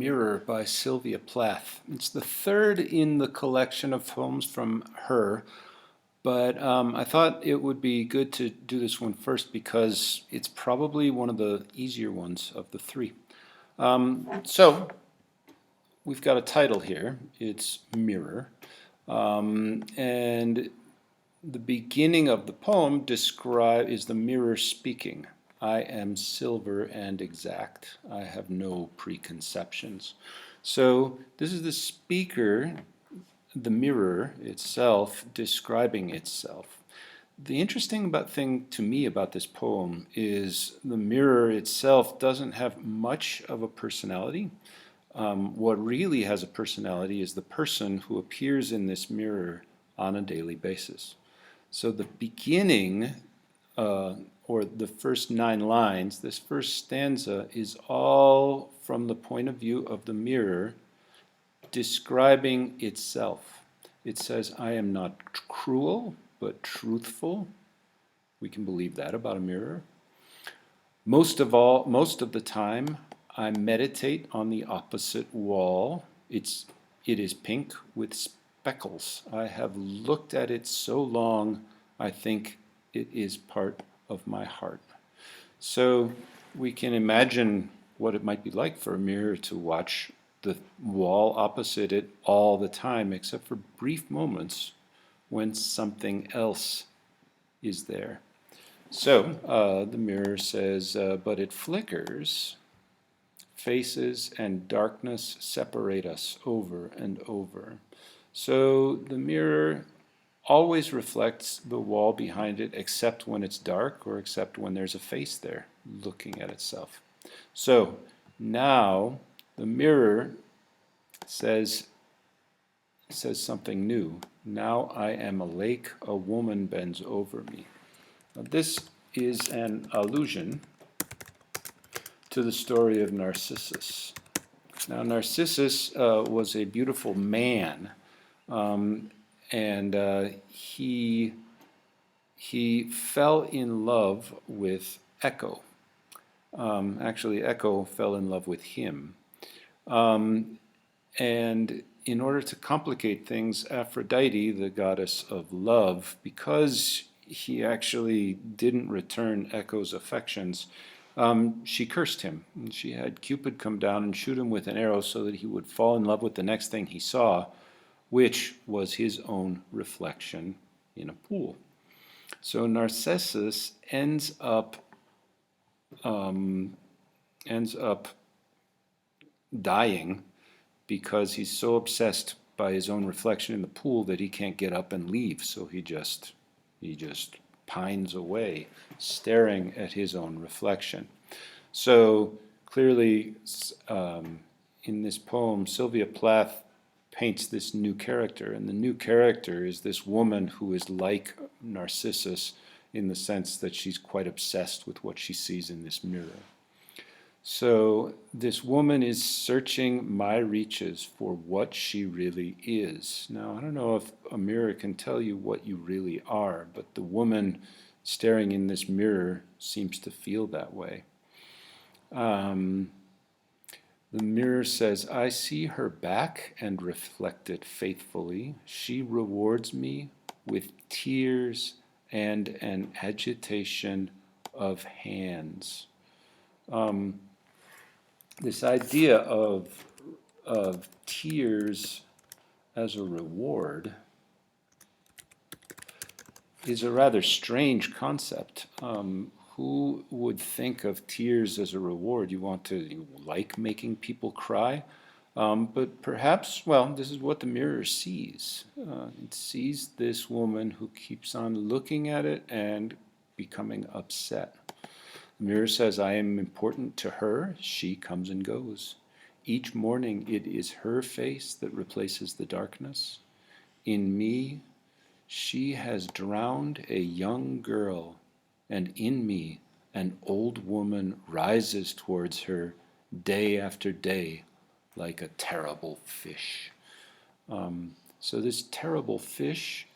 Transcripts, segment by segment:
Mirror by Sylvia Plath. It's the third in the collection of poems from her, but I thought it would be good to do this one first because it's probably one of the easier ones of the three. So we've got a title here. It's Mirror. And the beginning of the poem is the mirror speaking. I am silver and exact. I have no preconceptions. So this is the speaker, the mirror itself, describing itself. The interesting thing to me about this poem is the mirror itself doesn't have much of a personality. What really has a personality is the person who appears in this mirror on a daily basis. So the beginning, or the first 9 lines, this first stanza is all from the point of view of the mirror describing itself. It says, I am not cruel, but truthful. We can believe that about a mirror. Most of the time, I meditate on the opposite wall. It is pink with speckles. I have looked at it so long, I think it is part of my heart. So we can imagine what it might be like for a mirror to watch the wall opposite it all the time, except for brief moments when something else is there. So the mirror says, but it flickers. Faces and darkness separate us over and over. So the mirror always reflects the wall behind it, except when it's dark or except when there's a face there looking at itself. So now the mirror says something new. Now I am a lake, a woman bends over me. Now this is an allusion to the story of Narcissus. Now Narcissus was a beautiful man, and he fell in love with Echo. Actually, Echo fell in love with him. And in order to complicate things, Aphrodite, the goddess of love, because he actually didn't return Echo's affections, she cursed him. And she had Cupid come down and shoot him with an arrow so that he would fall in love with the next thing he saw, which was his own reflection in a pool. So Narcissus ends up dying because he's so obsessed by his own reflection in the pool that he can't get up and leave. So he just pines away, staring at his own reflection. So clearly, in this poem, Sylvia Plath paints this new character, and the new character is this woman who is like Narcissus in the sense that she's quite obsessed with what she sees in this mirror. So this woman is searching my reaches for what she really is. Now, I don't know if a mirror can tell you what you really are, but the woman staring in this mirror seems to feel that way. The mirror says, I see her back and reflect it faithfully. She rewards me with tears and an agitation of hands. This idea of tears as a reward is a rather strange concept. Who would think of tears as a reward? You like making people cry? But perhaps, well, this is what the mirror sees. It sees this woman who keeps on looking at it and becoming upset. The mirror says, I am important to her. She comes and goes. Each morning it is her face that replaces the darkness. In me, she has drowned a young girl, and in me, an old woman rises towards her day after day like a terrible fish. So this terrible fish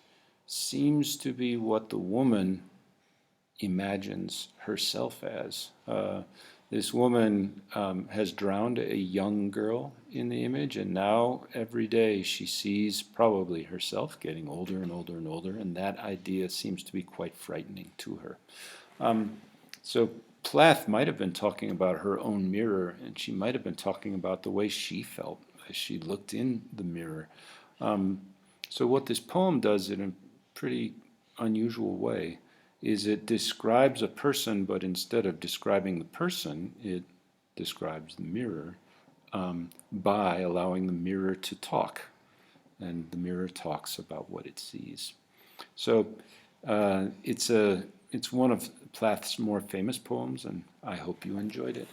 seems to be what the woman imagines herself as. This woman has drowned a young girl in the image, and now every day she sees probably herself getting older and older and older, and that idea seems to be quite frightening to her. So Plath might have been talking about her own mirror, and she might have been talking about the way she felt as she looked in the mirror. So what this poem does in a pretty unusual way is it describes a person, but instead of describing the person, it describes the mirror by allowing the mirror to talk. And the mirror talks about what it sees. So it's one of Plath's more famous poems, and I hope you enjoyed it.